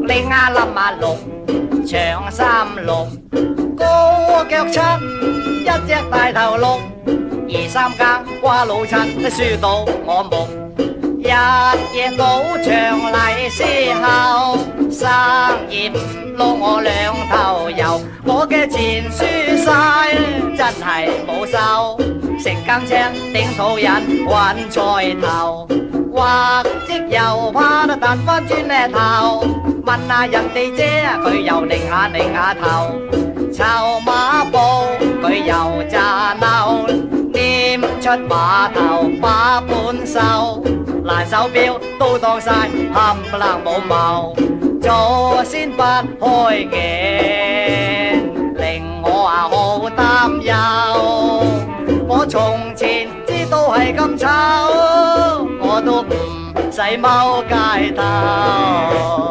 拎啊冧啊六，長衫綠，高腳七，一隻大頭鹿，二三更瓜老七，輸到我木。日夜賭場嚟時候，生意唔撈我兩頭油，我嘅錢輸晒，真係冇收。食羹青頂肚人揾菜頭，或者又怕得彈翻轉呢頭，問下人哋姐佢又擰下擰下頭，籌碼布佢又詐嬲，念出碼頭把本收。爛手錶都當晒冚唪唥冇謀，左先不開眼，令我好擔憂。我從前知道係咁醜，我都唔使踎街頭。